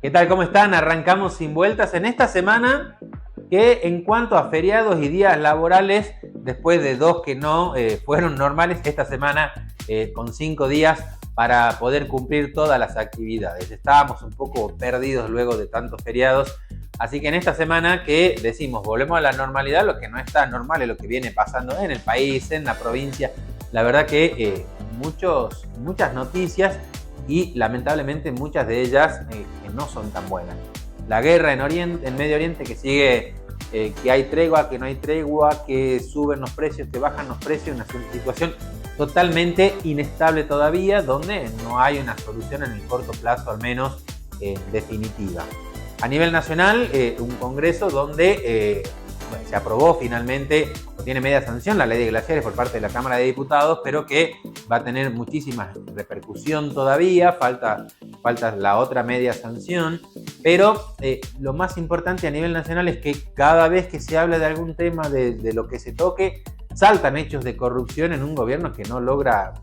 ¿Qué tal? ¿Cómo están? Arrancamos sin vueltas en esta semana que en cuanto a feriados y días laborales, después de dos que no fueron normales, esta semana con 5 días para poder cumplir todas las actividades. Estábamos un poco perdidos luego de tantos feriados, así que en esta semana que decimos volvemos a la normalidad, lo que no está normal es lo que viene pasando en el país, en la provincia. La verdad que muchas noticias y lamentablemente muchas de ellas que no son tan buenas. La guerra en Medio Oriente que sigue, que hay tregua, que no hay tregua, que suben los precios, que bajan los precios, una situación totalmente inestable todavía, donde no hay una solución en el corto plazo, al menos definitiva. A nivel nacional, un congreso donde se aprobó finalmente, o tiene media sanción, la ley de glaciares por parte de la Cámara de Diputados, pero que va a tener muchísima repercusión todavía, falta la otra media sanción, pero lo más importante a nivel nacional es que cada vez que se habla de algún tema de lo que se toque, saltan hechos de corrupción en un gobierno que no logra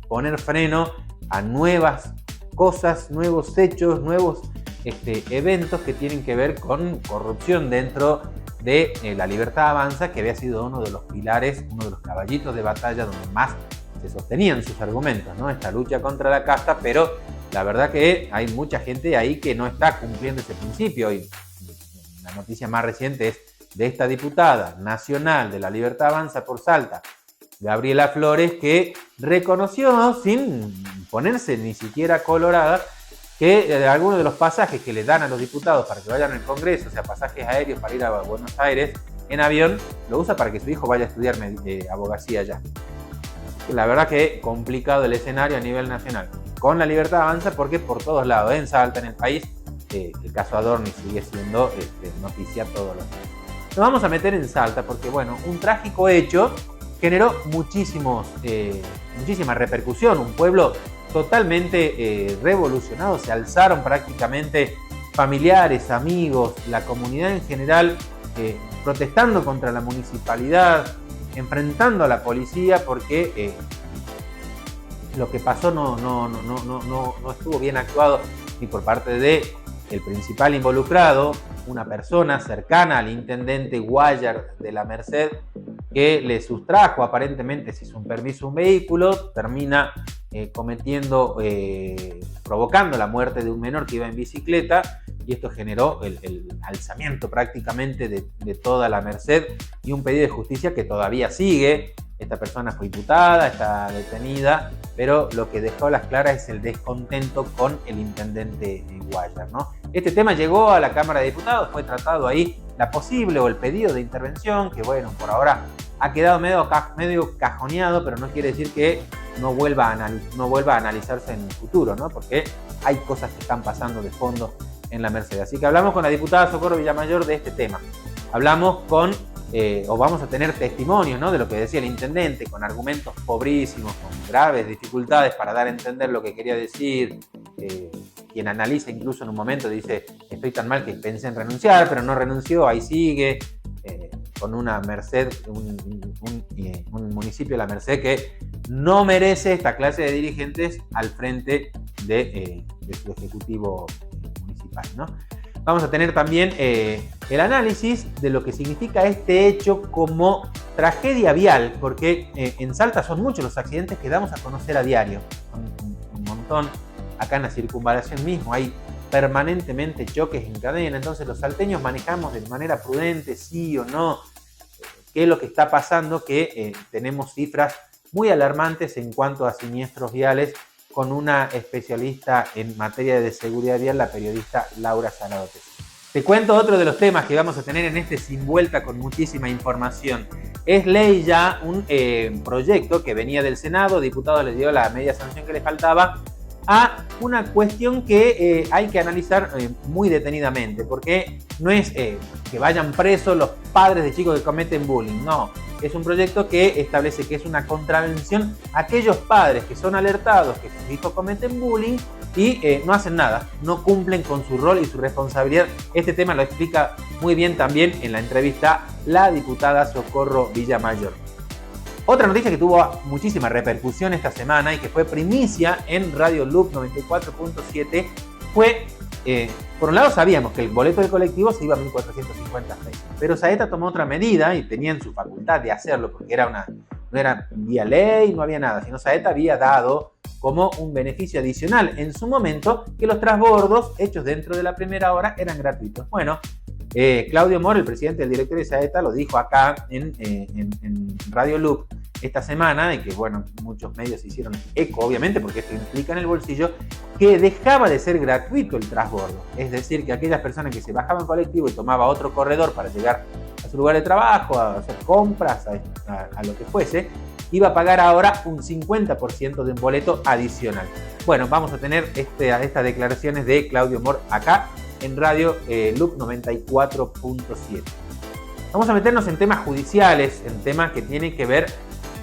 poner freno a nuevas cosas, nuevos hechos, nuevos eventos que tienen que ver con corrupción dentro de La Libertad Avanza, que había sido uno de los pilares, uno de los caballitos de batalla donde más se sostenían sus argumentos, ¿no? Esta lucha contra la casta, pero la verdad que hay mucha gente ahí que no está cumpliendo ese principio. Y la noticia más reciente es de esta diputada nacional de La Libertad Avanza por Salta, Gabriela Flores, que reconoció, sin ponerse ni siquiera colorada, que algunos de los pasajes que le dan a los diputados para que vayan al Congreso, o sea, pasajes aéreos para ir a Buenos Aires en avión, lo usa para que su hijo vaya a estudiar abogacía allá. La verdad que complicado el escenario a nivel nacional. Con La Libertad Avanza, porque por todos lados, en Salta, en el país, el caso Adorni sigue siendo noticia todos los días. Nos vamos a meter en Salta porque, bueno, un trágico hecho generó muchísima repercusión. Un pueblo totalmente revolucionado, se alzaron prácticamente familiares, amigos, la comunidad en general, protestando contra la municipalidad, enfrentando a la policía porque lo que pasó no estuvo bien actuado ni por parte de el principal involucrado, una persona cercana al intendente Guayar de la Merced, que le sustrajo aparentemente sin permiso un vehículo, termina provocando la muerte de un menor que iba en bicicleta, y esto generó el alzamiento prácticamente de toda la Merced y un pedido de justicia que todavía sigue. Esta persona fue imputada, está detenida, pero lo que dejó a las claras es el descontento con el intendente Guayar, ¿no? Este tema llegó a la Cámara de Diputados, fue tratado ahí la posible o el pedido de intervención, que bueno, por ahora ha quedado medio cajoneado, pero no quiere decir que no vuelva a analizarse en el futuro, ¿no? Porque hay cosas que están pasando de fondo en la Merced. Así que hablamos con la diputada Socorro Villamayor de este tema. Hablamos vamos a tener testimonios, ¿no?, de lo que decía el intendente, con argumentos pobrísimos, con graves dificultades para dar a entender lo que quería decir. Quien analiza incluso en un momento dice: estoy tan mal que pensé en renunciar, pero no renunció, ahí sigue. Con una Merced, un municipio de la Merced que no merece esta clase de dirigentes al frente de su ejecutivo municipal, ¿no? Vamos a tener también el análisis de lo que significa este hecho como tragedia vial, porque en Salta son muchos los accidentes que damos a conocer a diario, un montón. Acá en la circunvalación mismo hay permanentemente choques en cadena, entonces los salteños manejamos de manera prudente, sí o no, qué es lo que está pasando, que tenemos cifras muy alarmantes en cuanto a siniestros viales, con una especialista en materia de seguridad vial, la periodista Laura Zaragoza. Te cuento otro de los temas que vamos a tener en este Sin Vuelta con muchísima información. Es ley ya un proyecto que venía del Senado, diputados les dio la media sanción que le faltaba, a una cuestión que hay que analizar muy detenidamente, porque no es que vayan presos los padres de chicos que cometen bullying, no. Es un proyecto que establece que es una contravención a aquellos padres que son alertados que sus hijos cometen bullying y no hacen nada, no cumplen con su rol y su responsabilidad. Este tema lo explica muy bien también en la entrevista la diputada Socorro Villamayor. Otra noticia que tuvo muchísima repercusión esta semana y que fue primicia en Radio Loop 94.7 fue por un lado sabíamos que el boleto de colectivo se iba a 1.450 pesos, pero Saeta tomó otra medida y tenía en su facultad de hacerlo porque no era vía ley, no había nada, sino Saeta había dado como un beneficio adicional en su momento que los transbordos hechos dentro de la primera hora eran gratuitos. Bueno, Claudio Moro, el presidente del directorio de Saeta, lo dijo acá en Radio Loop esta semana, y que bueno, muchos medios se hicieron eco, obviamente, porque esto implica en el bolsillo, que dejaba de ser gratuito el transbordo. Es decir, que aquellas personas que se bajaban en colectivo y tomaban otro corredor para llegar a su lugar de trabajo, a hacer compras, a lo que fuese, iba a pagar ahora un 50% de un boleto adicional. Bueno, vamos a tener estas declaraciones de Claudio Mor acá en Radio Loop 94.7. Vamos a meternos en temas judiciales, en temas que tienen que ver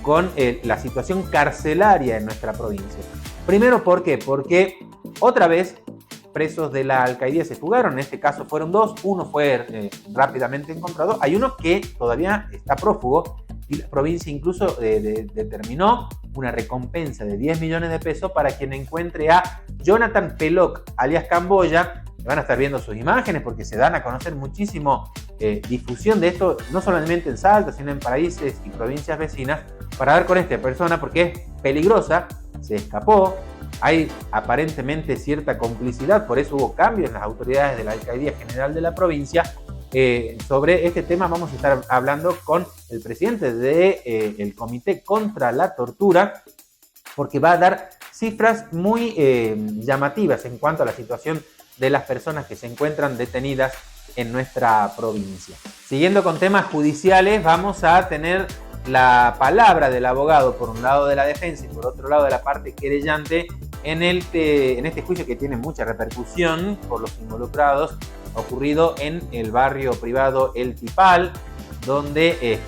con la situación carcelaria en nuestra provincia. Primero, ¿por qué? Porque otra vez presos de la alcaidía se fugaron. En este caso fueron dos. Uno fue rápidamente encontrado. Hay uno que todavía está prófugo y la provincia incluso determinó una recompensa de 10 millones de pesos para quien encuentre a Jonathan Peloc, alias Camboya. Van a estar viendo sus imágenes porque se dan a conocer muchísimo difusión de esto, no solamente en Salta, sino en países y provincias vecinas, para dar con esta persona porque es peligrosa, se escapó, hay aparentemente cierta complicidad, por eso hubo cambios en las autoridades de la Alcaldía General de la provincia. Sobre este tema vamos a estar hablando con el presidente del Comité contra la Tortura, porque va a dar cifras muy llamativas en cuanto a la situación de las personas que se encuentran detenidas en nuestra provincia. Siguiendo con temas judiciales, vamos a tener la palabra del abogado, por un lado de la defensa y por otro lado de la parte querellante, en este juicio que tiene mucha repercusión por los involucrados, ocurrido en el barrio privado El Tipal, donde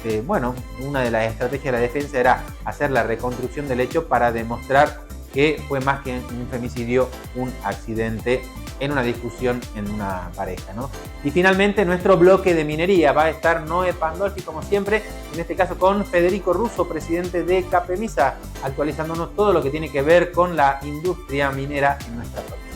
una de las estrategias de la defensa era hacer la reconstrucción del hecho para demostrar que fue más que un femicidio, un accidente en una discusión en una pareja, ¿no? Y finalmente nuestro bloque de minería va a estar Noé Pandolfi, como siempre, en este caso con Federico Russo, presidente de Capemisa, actualizándonos todo lo que tiene que ver con la industria minera en nuestra provincia.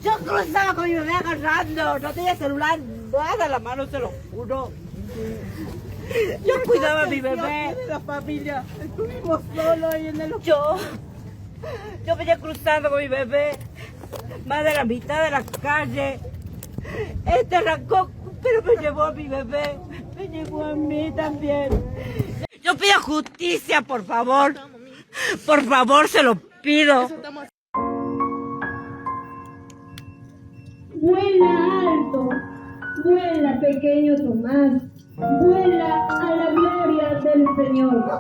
Yo cruzaba con mi bebé agarrando, no tenía celular, nada, la mano, se lo juro. Yo cuidaba a mi bebé. La familia, estuvimos solos ahí en el... Yo venía cruzando con mi bebé, más de la mitad de la calle. Este arrancó, pero me llevó a mi bebé, me llevó a mí también. Yo pido justicia, por favor, se lo pido. Vuela alto, vuela pequeño Tomás, vuela a la gloria del Señor.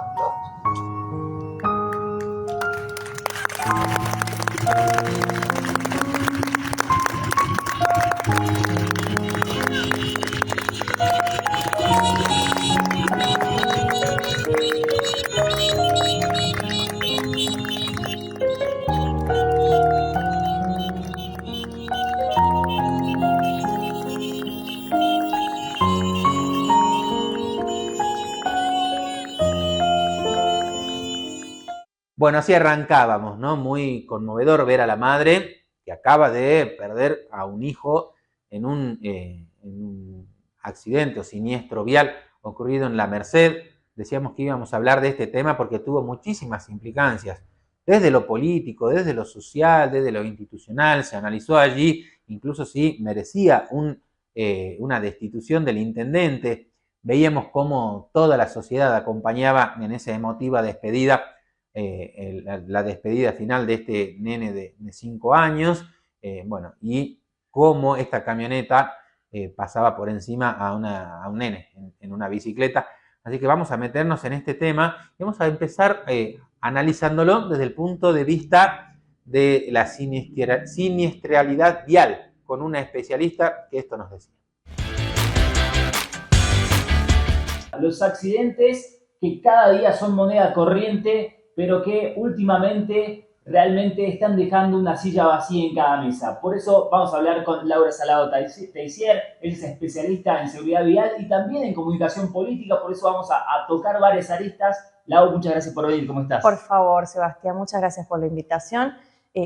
Bueno, así arrancábamos, ¿no? Muy conmovedor ver a la madre que acaba de perder a un hijo en un accidente o siniestro vial ocurrido en La Merced. Decíamos que íbamos a hablar de este tema porque tuvo muchísimas implicancias, desde lo político, desde lo social, desde lo institucional. Se analizó allí incluso si merecía una destitución del intendente. Veíamos cómo toda la sociedad acompañaba en esa emotiva despedida, la despedida final de este nene de 5 años, y cómo esta camioneta pasaba por encima a un nene en una bicicleta. Así que vamos a meternos en este tema y vamos a empezar analizándolo desde el punto de vista de la siniestralidad vial, con una especialista que esto nos decía. Los accidentes que cada día son moneda corriente, pero que últimamente realmente están dejando una silla vacía en cada mesa. Por eso vamos a hablar con Laura Salado Teissier. Él es especialista en seguridad vial y también en comunicación política, por eso vamos a tocar varias aristas. Lau, muchas gracias por venir, ¿cómo estás? Por favor, Sebastián, muchas gracias por la invitación.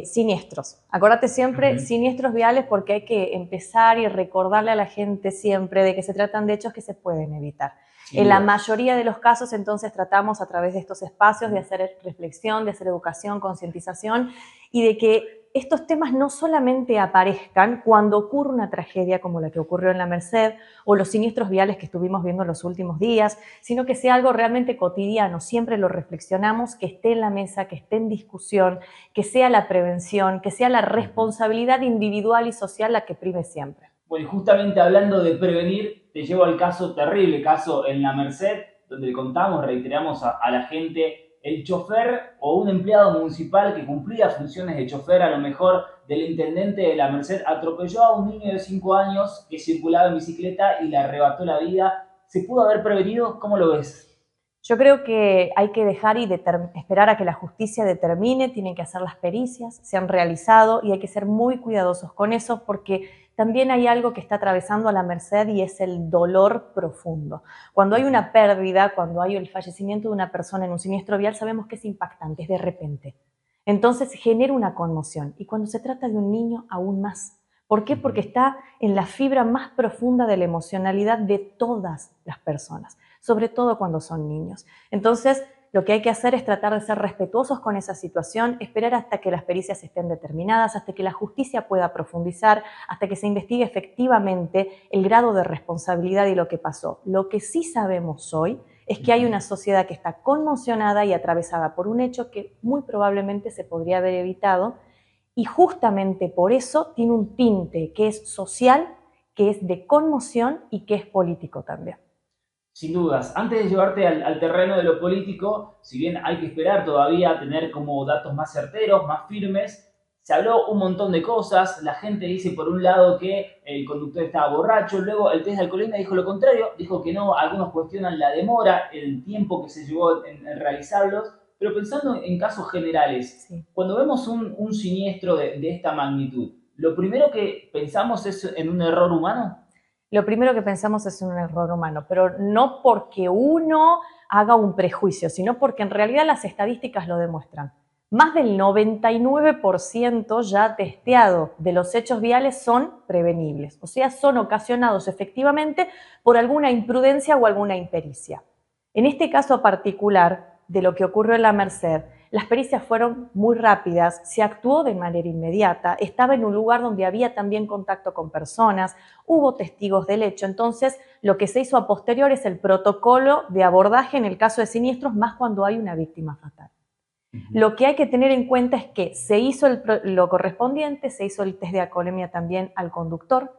Siniestros. Acuérdate siempre, siniestros viales, porque hay que empezar y recordarle a la gente siempre de que se tratan de hechos que se pueden evitar. En la mayoría de los casos, entonces, tratamos a través de estos espacios de hacer reflexión, de hacer educación, concientización y de que estos temas no solamente aparezcan cuando ocurre una tragedia como la que ocurrió en la Merced o los siniestros viales que estuvimos viendo en los últimos días, sino que sea algo realmente cotidiano. Siempre lo reflexionamos, que esté en la mesa, que esté en discusión, que sea la prevención, que sea la responsabilidad individual y social la que prime siempre. Bueno, y justamente hablando de prevenir, te llevo al caso terrible, caso en la Merced, donde le contamos, reiteramos a la gente, el chofer o un empleado municipal que cumplía funciones de chofer, a lo mejor del intendente de la Merced, atropelló a un niño de 5 años que circulaba en bicicleta y le arrebató la vida. ¿Se pudo haber prevenido? ¿Cómo lo ves? Yo creo que hay que dejar y esperar a que la justicia determine, tienen que hacer las pericias, se han realizado y hay que ser muy cuidadosos con eso porque también hay algo que está atravesando a la Merced y es el dolor profundo. Cuando hay una pérdida, cuando hay el fallecimiento de una persona en un siniestro vial, sabemos que es impactante, es de repente. Entonces genera una conmoción y cuando se trata de un niño, aún más. ¿Por qué? Porque está en la fibra más profunda de la emocionalidad de todas las personas, sobre todo cuando son niños. Entonces, lo que hay que hacer es tratar de ser respetuosos con esa situación, esperar hasta que las pericias estén determinadas, hasta que la justicia pueda profundizar, hasta que se investigue efectivamente el grado de responsabilidad y lo que pasó. Lo que sí sabemos hoy es que hay una sociedad que está conmocionada y atravesada por un hecho que muy probablemente se podría haber evitado y justamente por eso tiene un tinte que es social, que es de conmoción y que es político también. Sin dudas. Antes de llevarte al terreno de lo político, si bien hay que esperar todavía a tener como datos más certeros, más firmes, se habló un montón de cosas. La gente dice por un lado que el conductor estaba borracho, luego el test de alcoholemia dijo lo contrario, dijo que no, algunos cuestionan la demora, el tiempo que se llevó en realizarlos, pero pensando en casos generales, sí. Cuando vemos un siniestro de esta magnitud, ¿lo primero que pensamos es en un error humano? Lo primero que pensamos es un error humano, pero no porque uno haga un prejuicio, sino porque en realidad las estadísticas lo demuestran. Más del 99% ya testeado de los hechos viales son prevenibles, o sea, son ocasionados efectivamente por alguna imprudencia o alguna impericia. En este caso particular de lo que ocurrió en la Merced, las pericias fueron muy rápidas, se actuó de manera inmediata, estaba en un lugar donde había también contacto con personas, hubo testigos del hecho, entonces lo que se hizo a posterior es el protocolo de abordaje en el caso de siniestros, más cuando hay una víctima fatal. Lo que hay que tener en cuenta es que se hizo lo correspondiente, se hizo el test de alcoholemia también al conductor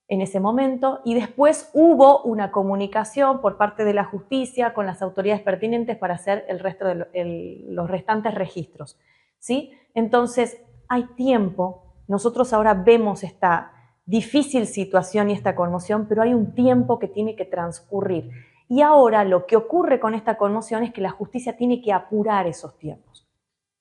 en ese momento y después hubo una comunicación por parte de la justicia con las autoridades pertinentes para hacer el resto de los restantes registros, ¿sí? Entonces hay tiempo, nosotros ahora vemos esta difícil situación y esta conmoción, pero hay un tiempo que tiene que transcurrir. Y ahora lo que ocurre con esta conmoción es que la justicia tiene que apurar esos tiempos.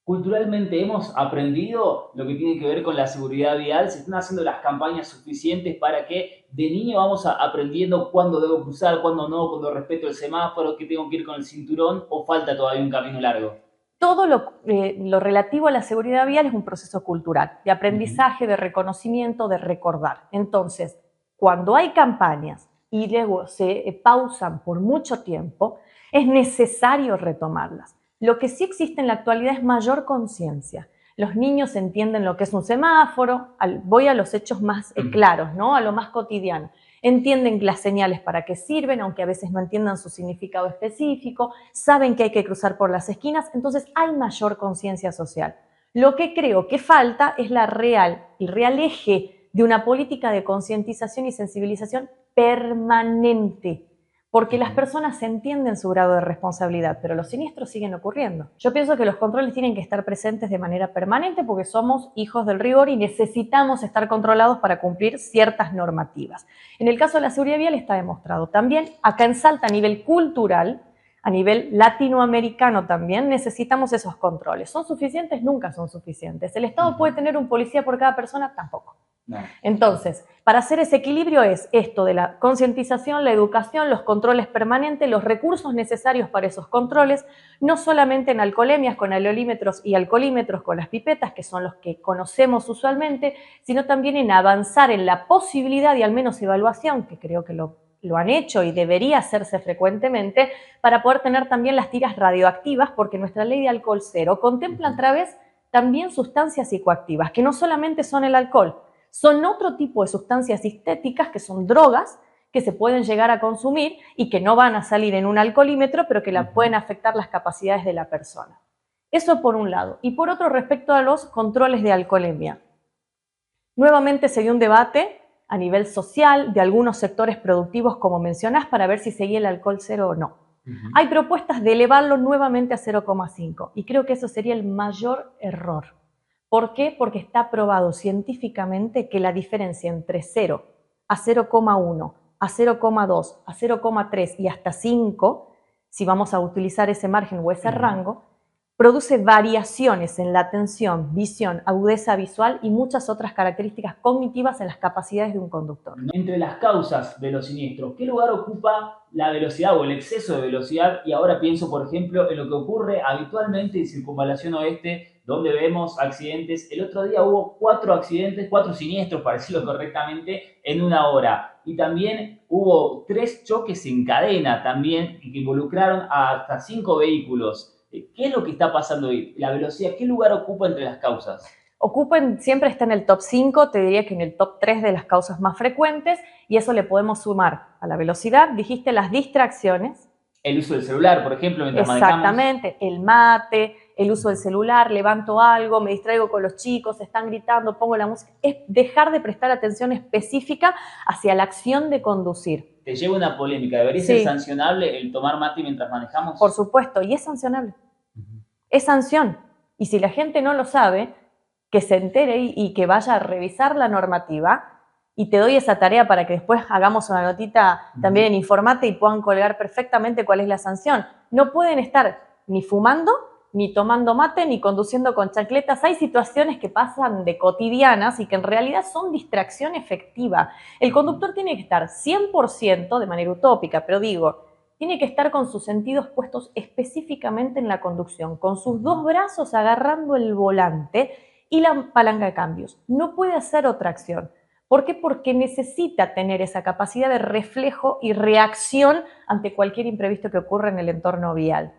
Culturalmente hemos aprendido lo que tiene que ver con la seguridad vial. ¿Se están haciendo las campañas suficientes para que de niño vamos aprendiendo cuándo debo cruzar, cuándo no, cuándo respeto el semáforo, que tengo que ir con el cinturón o falta todavía un camino largo? Todo lo relativo a la seguridad vial es un proceso cultural, de aprendizaje, de reconocimiento, de recordar. Entonces, cuando hay campañas y luego se pausan por mucho tiempo, es necesario retomarlas. Lo que sí existe en la actualidad es mayor conciencia. Los niños entienden lo que es un semáforo, voy a los hechos más claros, ¿no? A lo más cotidiano. Entienden las señales para qué sirven, aunque a veces no entiendan su significado específico, saben que hay que cruzar por las esquinas, entonces hay mayor conciencia social. Lo que creo que falta es el real eje de una política de concientización y sensibilización permanente, porque las personas entienden su grado de responsabilidad, pero los siniestros siguen ocurriendo. Yo pienso que los controles tienen que estar presentes de manera permanente porque somos hijos del rigor y necesitamos estar controlados para cumplir ciertas normativas. En el caso de la seguridad vial está demostrado. También acá en Salta, a nivel cultural, a nivel latinoamericano también, necesitamos esos controles. ¿Son suficientes? Nunca son suficientes. ¿El Estado puede tener un policía por cada persona? Tampoco. No. Entonces, para hacer ese equilibrio es esto de la concientización, la educación, los controles permanentes, los recursos necesarios para esos controles, no solamente en alcoholemias con alcoholímetros y alcoholímetros con las pipetas, que son los que conocemos usualmente, sino también en avanzar en la posibilidad y al menos evaluación, que creo que lo han hecho y debería hacerse frecuentemente, para poder tener también las tiras radioactivas, porque nuestra ley de alcohol cero contempla a través también sustancias psicoactivas, que no solamente son el alcohol, son otro tipo de sustancias sintéticas que son drogas que se pueden llegar a consumir y que no van a salir en un alcoholímetro, pero que pueden afectar las capacidades de la persona. Eso por un lado. Y por otro, respecto a los controles de alcoholemia. Nuevamente se dio un debate a nivel social de algunos sectores productivos, como mencionás, para ver si seguía el alcohol cero o no. Hay propuestas de elevarlo nuevamente a 0,5 y creo que eso sería el mayor error. ¿Por qué? Porque está probado científicamente que la diferencia entre 0 a 0,1, a 0,2, a 0,3 y hasta 5, si vamos a utilizar ese margen o ese rango, produce variaciones en la atención, visión, agudeza visual y muchas otras características cognitivas en las capacidades de un conductor. Entre las causas de los siniestros, ¿qué lugar ocupa la velocidad o el exceso de velocidad? Y ahora pienso, por ejemplo, en lo que ocurre habitualmente en Circunvalación Oeste, donde vemos accidentes. El otro día hubo 4 accidentes, 4 siniestros, para decirlo correctamente, en una hora. Y también hubo 3 choques en cadena también, que involucraron a hasta 5 vehículos. ¿Qué es lo que está pasando hoy? La velocidad, ¿qué lugar ocupa entre las causas? Siempre está en el top 5, te diría que en el top 3 de las causas más frecuentes, y eso le podemos sumar a la velocidad, dijiste las distracciones. El uso del celular, por ejemplo, mientras manejamos. Exactamente, el mate, el uso del celular, levanto algo, me distraigo con los chicos, están gritando, pongo la música. Es dejar de prestar atención específica hacia la acción de conducir. Te lleva una polémica. ¿Debería ser sancionable el tomar mate mientras manejamos? Por supuesto, y es sancionable. Es sanción. Y si la gente no lo sabe, que se entere y que vaya a revisar la normativa. Y te doy esa tarea para que después hagamos una notita también en Informate y puedan colgar perfectamente cuál es la sanción. No pueden estar ni fumando, ni tomando mate, ni conduciendo con chancletas. Hay situaciones que pasan de cotidianas y que en realidad son distracción efectiva. El conductor tiene que estar 100% de manera utópica, pero digo, tiene que estar con sus sentidos puestos específicamente en la conducción, con sus 2 brazos agarrando el volante y la palanca de cambios. No puede hacer otra acción. ¿Por qué? Porque necesita tener esa capacidad de reflejo y reacción ante cualquier imprevisto que ocurra en el entorno vial.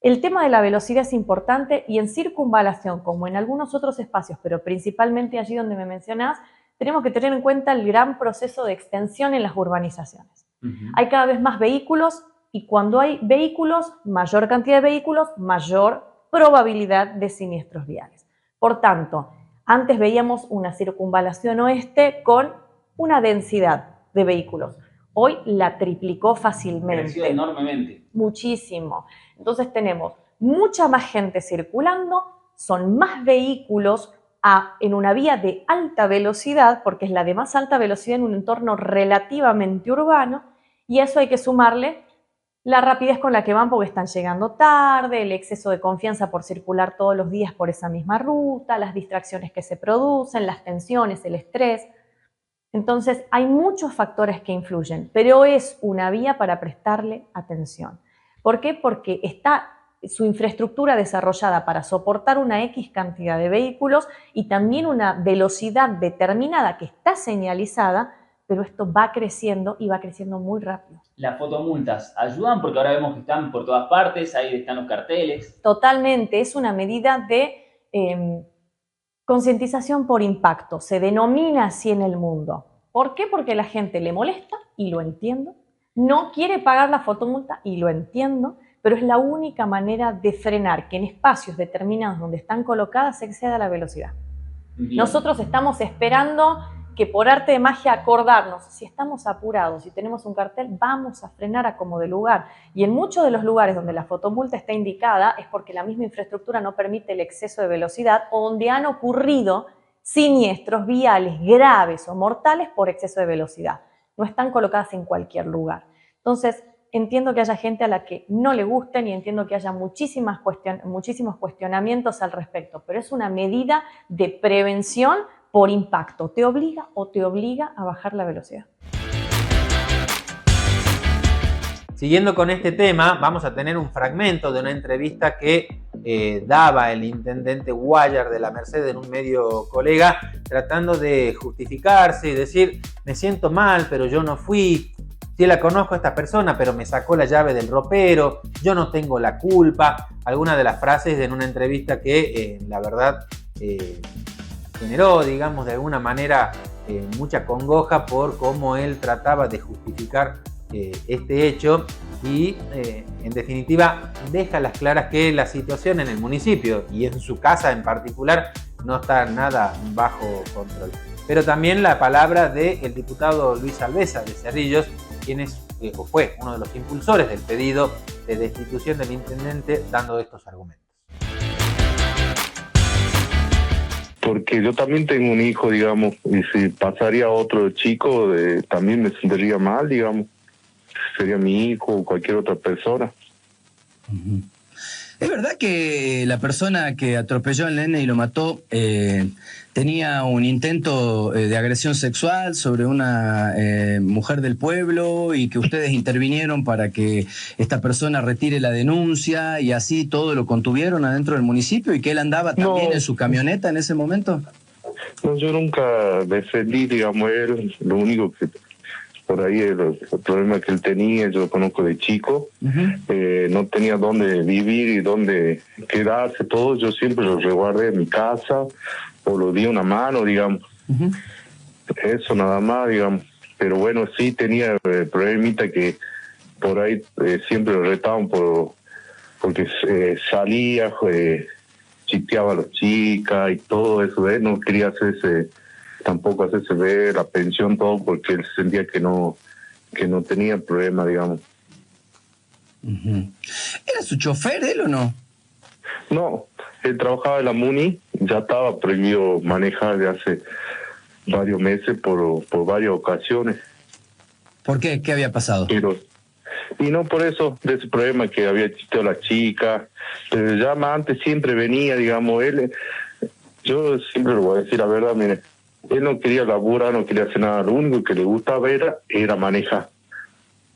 El tema de la velocidad es importante y en circunvalación, como en algunos otros espacios, pero principalmente allí donde me mencionás, tenemos que tener en cuenta el gran proceso de extensión en las urbanizaciones. Hay cada vez más vehículos y cuando hay vehículos, mayor cantidad de vehículos, mayor probabilidad de siniestros viales. Por tanto, antes veíamos una circunvalación oeste con una densidad de vehículos. Hoy la triplicó fácilmente. Creció enormemente. Muchísimo. Entonces tenemos mucha más gente circulando, son más vehículos en una vía de alta velocidad, porque es la de más alta velocidad en un entorno relativamente urbano, y a eso hay que sumarle la rapidez con la que van porque están llegando tarde, el exceso de confianza por circular todos los días por esa misma ruta, las distracciones que se producen, las tensiones, el estrés. Entonces hay muchos factores que influyen, pero es una vía para prestarle atención. ¿Por qué? Porque está su infraestructura desarrollada para soportar una X cantidad de vehículos y también una velocidad determinada que está señalizada, pero esto va creciendo y va creciendo muy rápido. Las fotomultas ayudan porque ahora vemos que están por todas partes, ahí están los carteles. Totalmente, es una medida de concientización por impacto, se denomina así en el mundo. ¿Por qué? Porque la gente le molesta y lo entiendo, no quiere pagar la fotomulta y lo entiendo, pero es la única manera de frenar que en espacios determinados donde están colocadas se exceda la velocidad. Bien. Nosotros estamos esperando que por arte de magia acordarnos, si estamos apurados, si tenemos un cartel, vamos a frenar a como de lugar. Y en muchos de los lugares donde la fotomulta está indicada es porque la misma infraestructura no permite el exceso de velocidad o donde han ocurrido siniestros viales graves o mortales por exceso de velocidad. No están colocadas en cualquier lugar. Entonces, entiendo que haya gente a la que no le gusten y entiendo que haya muchísimos cuestionamientos al respecto, pero es una medida de prevención por impacto. Te obliga a bajar la velocidad. Siguiendo con este tema, vamos a tener un fragmento de una entrevista que daba el intendente Guayar de la Merced en un medio colega, tratando de justificarse y decir, me siento mal, pero yo no fui, sí la conozco a esta persona, pero me sacó la llave del ropero, yo no tengo la culpa. Algunas de las frases en una entrevista que la verdad generó, digamos, de alguna manera mucha congoja por cómo él trataba de justificar este hecho y en definitiva deja las claras que la situación en el municipio y en su casa en particular no está nada bajo control. Pero también la palabra del diputado Luis Alvesa de Cerrillos, quien fue uno de los impulsores del pedido de destitución del intendente, dando estos argumentos. Porque yo también tengo un hijo, digamos, y si pasaría otro chico, también me sentiría mal, digamos. Sería mi hijo o cualquier otra persona. Uh-huh. ¿Es verdad que la persona que atropelló al nene y lo mató tenía un intento de agresión sexual sobre una mujer del pueblo y que ustedes intervinieron para que esta persona retire la denuncia y así todo lo contuvieron adentro del municipio y que él andaba también en su camioneta en ese momento? No, yo nunca defendí, digamos, él. Lo único que por ahí el problema que él tenía, yo lo conozco de chico, no tenía dónde vivir y dónde quedarse, todo, yo siempre lo resguardé en mi casa o lo di una mano, digamos. Eso nada más, digamos. Pero bueno, sí tenía problemita que por ahí siempre lo retaban porque salía, chiteaba a las chicas y todo eso, no quería tampoco hacerse ver la pensión, todo, porque él sentía que no tenía problema, digamos. ¿Era su chofer él o no? No, él trabajaba en la MUNI, ya estaba prohibido manejar de hace varios meses por varias ocasiones. ¿Por qué? ¿Qué había pasado? Y no por eso, de ese problema que había chisteado a la chica, pero ya más antes siempre venía, digamos, yo siempre le voy a decir la verdad, mire, él no quería laburar, no quería hacer nada, lo único que le gustaba era manejar.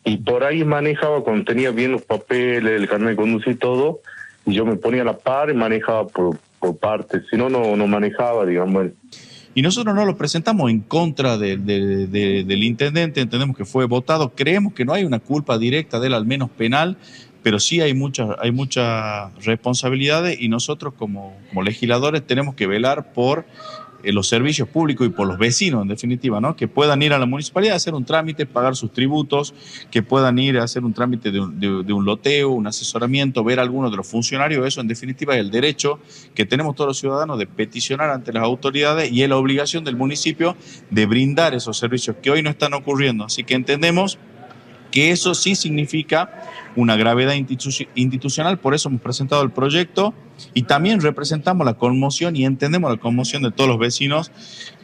Y por ahí manejaba cuando tenía bien los papeles, el carnet de conducir y todo, y yo me ponía a la par y manejaba por partes, si no, no manejaba, digamos. Y nosotros no lo presentamos en contra del intendente, entendemos que fue votado, creemos que no hay una culpa directa de él, al menos penal, pero sí hay muchas responsabilidades y nosotros como legisladores tenemos que velar por los servicios públicos y por los vecinos, en definitiva, ¿no? Que puedan ir a la municipalidad a hacer un trámite, pagar sus tributos, que puedan ir a hacer un trámite de un loteo, un asesoramiento, ver a algunos de los funcionarios. Eso, en definitiva, es el derecho que tenemos todos los ciudadanos de peticionar ante las autoridades y es la obligación del municipio de brindar esos servicios que hoy no están ocurriendo. Así que entendemos que eso sí significa una gravedad institucional, por eso hemos presentado el proyecto y también representamos la conmoción y entendemos la conmoción de todos los vecinos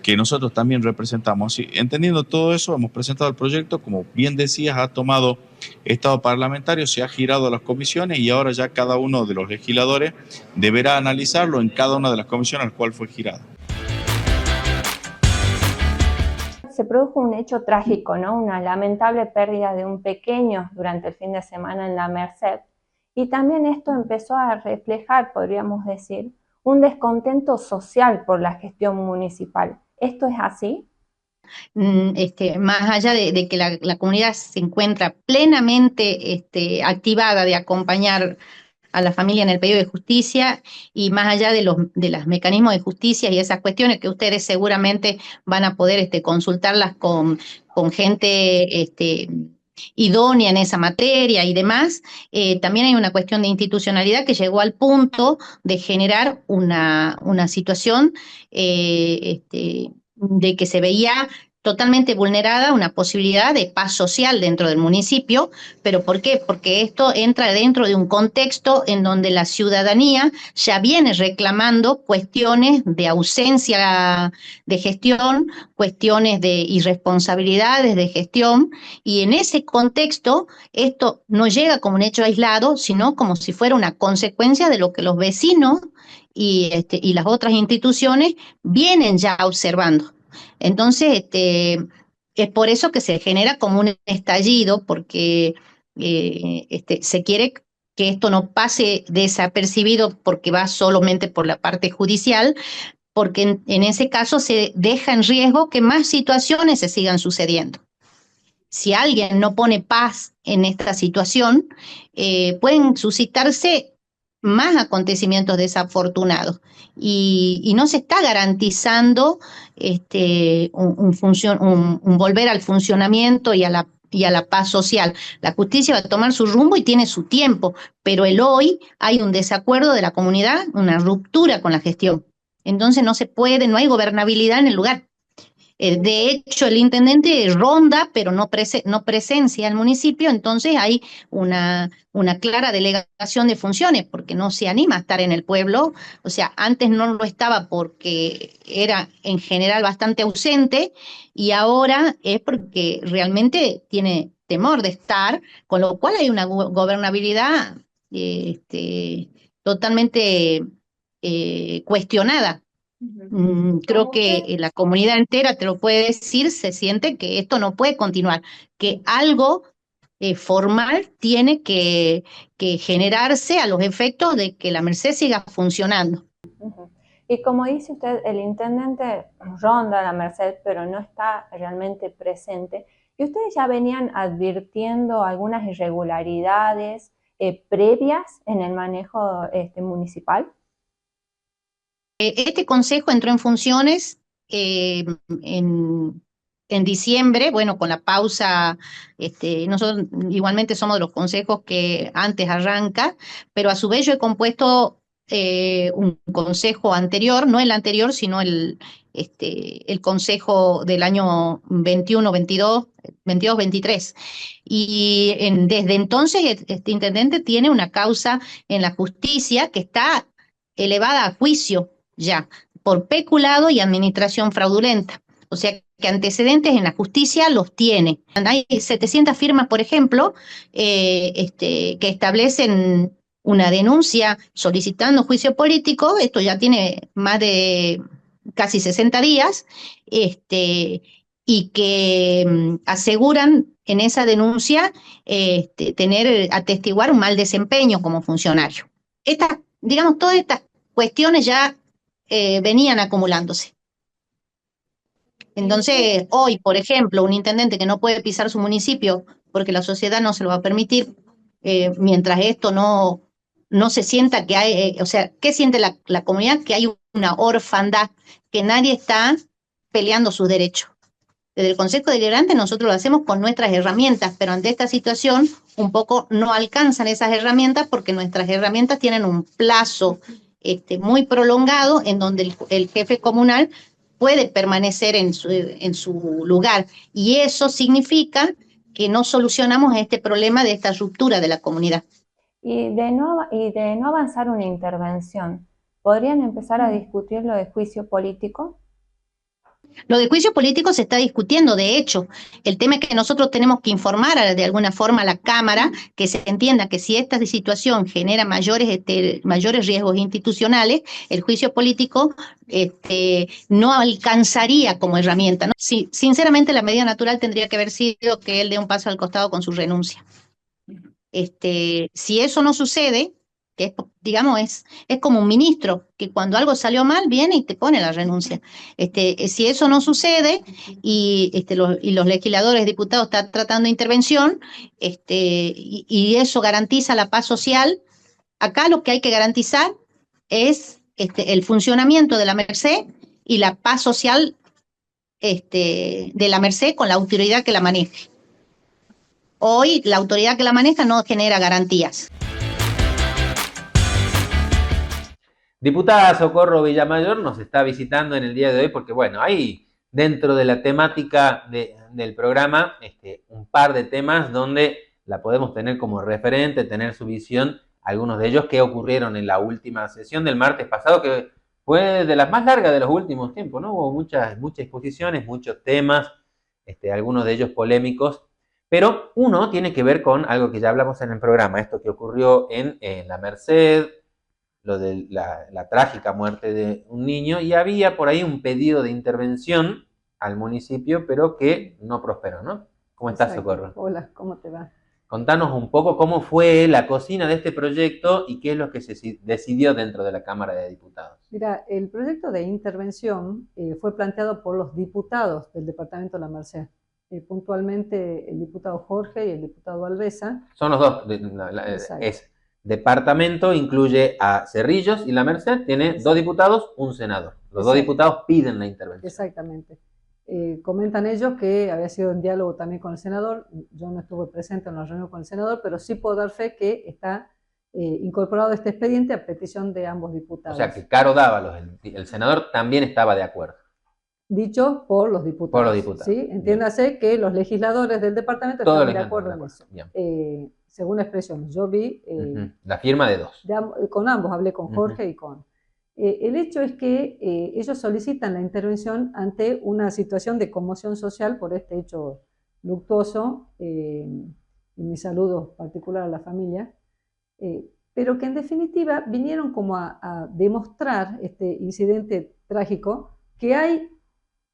que nosotros también representamos. Y entendiendo todo eso, hemos presentado el proyecto, como bien decías, ha tomado estado parlamentario, se ha girado a las comisiones y ahora ya cada uno de los legisladores deberá analizarlo en cada una de las comisiones a las cuales fue girado. Se produjo un hecho trágico, ¿no? Una lamentable pérdida de un pequeño durante el fin de semana en la Merced. Y también esto empezó a reflejar, podríamos decir, un descontento social por la gestión municipal. ¿Esto es así? Más allá de que la comunidad se encuentra plenamente activada de acompañar a la familia en el pedido de justicia y más allá de los mecanismos de justicia y esas cuestiones que ustedes seguramente van a poder consultarlas con gente idónea en esa materia y demás, también hay una cuestión de institucionalidad que llegó al punto de generar una situación de que se veía totalmente vulnerada una posibilidad de paz social dentro del municipio. ¿Pero por qué? Porque esto entra dentro de un contexto en donde la ciudadanía ya viene reclamando cuestiones de ausencia de gestión, cuestiones de irresponsabilidades de gestión, y en ese contexto esto no llega como un hecho aislado, sino como si fuera una consecuencia de lo que los vecinos y las otras instituciones vienen ya observando. Entonces, es por eso que se genera como un estallido, porque se quiere que esto no pase desapercibido porque va solamente por la parte judicial, porque en ese caso se deja en riesgo que más situaciones se sigan sucediendo. Si alguien no pone paz en esta situación, pueden suscitarse más acontecimientos desafortunados y no se está garantizando un volver al funcionamiento y a la paz social. La justicia va a tomar su rumbo y tiene su tiempo, pero el hoy hay un desacuerdo de la comunidad, una ruptura con la gestión. Entonces no se puede, no hay gobernabilidad en el lugar. De hecho, el intendente ronda, pero no presencia el municipio, entonces hay una clara delegación de funciones, porque no se anima a estar en el pueblo. O sea, antes no lo estaba porque era en general bastante ausente, y ahora es porque realmente tiene temor de estar, con lo cual hay una gobernabilidad totalmente cuestionada. Creo que la comunidad entera te lo puede decir, se siente que esto no puede continuar, que algo formal tiene que generarse a los efectos de que la Merced siga funcionando. Y como dice usted, el intendente ronda la Merced, pero no está realmente presente. ¿Y ustedes ya venían advirtiendo algunas irregularidades previas en el manejo municipal? Este consejo entró en funciones en diciembre, bueno, con la pausa. Nosotros igualmente somos de los consejos que antes arranca, pero a su vez yo he compuesto un consejo anterior, no el anterior, sino el consejo del año 21, 22, 23. Y desde entonces este intendente tiene una causa en la justicia que está elevada a juicio ya, por peculado y administración fraudulenta. O sea que antecedentes en la justicia los tiene. Hay 700 firmas, por ejemplo, que establecen una denuncia solicitando juicio político. Esto ya tiene más de casi 60 días, y que aseguran en esa denuncia atestiguar un mal desempeño como funcionario. Digamos, todas estas cuestiones ya venían acumulándose. Entonces, hoy, por ejemplo, un intendente que no puede pisar su municipio porque la sociedad no se lo va a permitir, mientras esto no se sienta que hay, o sea, ¿qué siente la comunidad? Que hay una orfandad, que nadie está peleando sus derechos. Desde el Consejo Deliberante nosotros lo hacemos con nuestras herramientas, pero ante esta situación un poco no alcanzan esas herramientas, porque nuestras herramientas tienen un plazo muy prolongado en donde el jefe comunal puede permanecer en su lugar, y eso significa que no solucionamos este problema de esta ruptura de la comunidad. Y de no avanzar una intervención, ¿podrían empezar a discutir lo de juicio político? Lo de juicio político se está discutiendo. De hecho, el tema es que nosotros tenemos que informar de alguna forma a la Cámara, que se entienda que si esta situación genera mayores riesgos institucionales, el juicio político no alcanzaría como herramienta, ¿no? Sí, sinceramente, la medida natural tendría que haber sido que él dé un paso al costado con su renuncia. Si eso no sucede, que digamos es como un ministro, que cuando algo salió mal viene y te pone la renuncia. Si eso no sucede y los legisladores, diputados están tratando intervención, y eso garantiza la paz social, acá lo que hay que garantizar es el funcionamiento de la Merced y la paz social de la Merced con la autoridad que la maneje. Hoy la autoridad que la maneja no genera garantías. Diputada Socorro Villamayor nos está visitando en el día de hoy porque, bueno, hay dentro de la temática del programa un par de temas donde la podemos tener como referente, tener su visión, algunos de ellos que ocurrieron en la última sesión del martes pasado, que fue de las más largas de los últimos tiempos, ¿no? Hubo muchas exposiciones, muchos temas, algunos de ellos polémicos, pero uno tiene que ver con algo que ya hablamos en el programa, esto que ocurrió en la Merced, lo de la trágica muerte de un niño, y había por ahí un pedido de intervención al municipio, pero que no prosperó, ¿no? ¿Cómo estás, Socorro? Hola, ¿cómo te va? Contanos un poco cómo fue la cocina de este proyecto y qué es lo que se decidió dentro de la Cámara de Diputados. Mira, el proyecto de intervención fue planteado por los diputados del Departamento de la Merced. Puntualmente el diputado Jorge y el diputado Alvesa. Son los dos. Es departamento, incluye a Cerrillos y la Merced, tiene dos diputados, un senador. Los dos diputados piden la intervención. Exactamente. Comentan ellos que había sido en diálogo también con el senador. Yo no estuve presente en la reunión con el senador, pero sí puedo dar fe que está incorporado este expediente a petición de ambos diputados. O sea que Caro Dávalos, el senador, también estaba de acuerdo. Dicho por los diputados. Por los diputados. ¿Sí? Entiéndase que los legisladores del departamento están de acuerdo en eso. Según expresiones, yo vi... la firma de dos. Con ambos, hablé con Jorge y con... el hecho es que ellos solicitan la intervención ante una situación de conmoción social por este hecho luctuoso, y mi saludo particular a la familia, pero que en definitiva vinieron como a demostrar este incidente trágico, que hay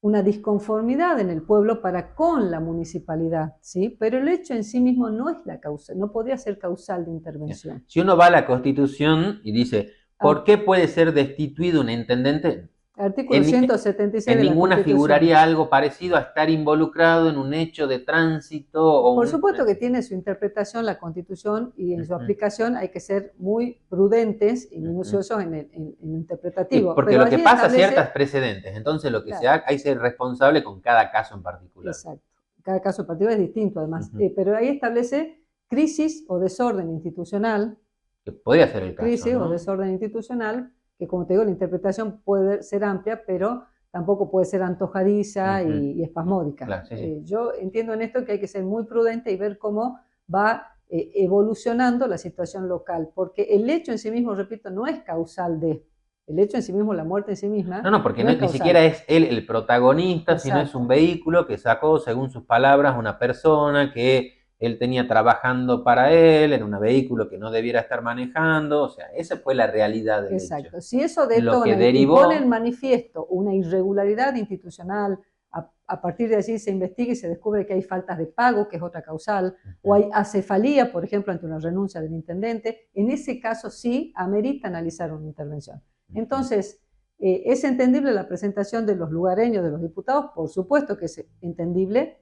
una disconformidad en el pueblo para con la municipalidad, ¿sí? Pero el hecho en sí mismo no es la causa, no podría ser causal de intervención. Si uno va a la Constitución y dice, ¿por qué puede ser destituido un intendente? Artículo 176 en de la ninguna Constitución. figuraría algo parecido a estar involucrado en un hecho de tránsito. O Por supuesto que tiene su interpretación la Constitución y en su aplicación hay que ser muy prudentes y minuciosos en lo interpretativo. Sí, porque pero lo que pasa ciertas precedentes, entonces lo que se haga hay que ser responsable con cada caso en particular. Exacto, cada caso en particular es distinto además, pero ahí establece crisis o desorden institucional. Que podría ser el caso, crisis, ¿no? O desorden institucional, que como te digo, la interpretación puede ser amplia, pero tampoco puede ser antojadiza y espasmódica. Claro, sí. Yo entiendo en esto que hay que ser muy prudente y ver cómo va evolucionando la situación local, porque el hecho en sí mismo, repito, no es causal de... El hecho en sí mismo, la muerte en sí misma... No, porque ni siquiera es él el protagonista, Exacto. Sino es un vehículo que sacó, según sus palabras, una persona que él tenía trabajando para él, en un vehículo que no debiera estar manejando, o sea, esa fue la realidad del Exacto. hecho. Si eso detona y pone en manifiesto una irregularidad institucional, a partir de allí se investiga y se descubre que hay faltas de pago, que es otra causal, o hay acefalía, por ejemplo, ante una renuncia del intendente, en ese caso sí amerita analizar una intervención. Entonces, ¿es entendible la presentación de los lugareños, de los diputados? Por supuesto que es entendible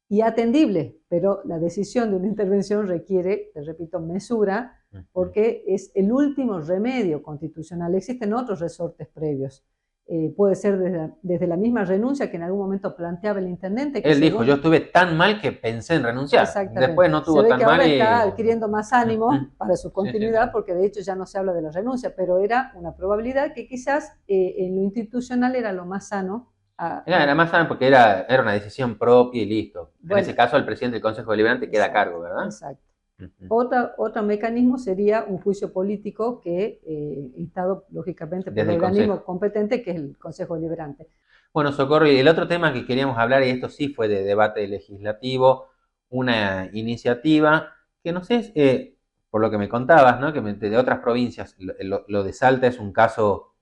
y atendible, pero la decisión de una intervención requiere, te repito, mesura, porque es el último remedio constitucional. Existen otros resortes previos. Puede ser desde la misma renuncia que en algún momento planteaba el intendente. Que él dijo, yo estuve tan mal que pensé en renunciar. Exactamente. Después no tuvo se ve tan que mal ahora y... está adquiriendo más ánimo para su continuidad, sí. Porque de hecho ya no se habla de la renuncia, pero era una probabilidad que quizás en lo institucional era lo más sano. Era más sano porque era una decisión propia y listo. Bueno, en ese caso, el presidente del Consejo Deliberante queda a cargo, ¿verdad? Exacto. Otro mecanismo sería un juicio político que instado lógicamente por el organismo competente, que es el Consejo Deliberante. Bueno, Socorro, y el otro tema que queríamos hablar, y esto sí fue de debate legislativo, una iniciativa que no sé, por lo que me contabas, ¿no? Que de otras provincias, lo de Salta es un caso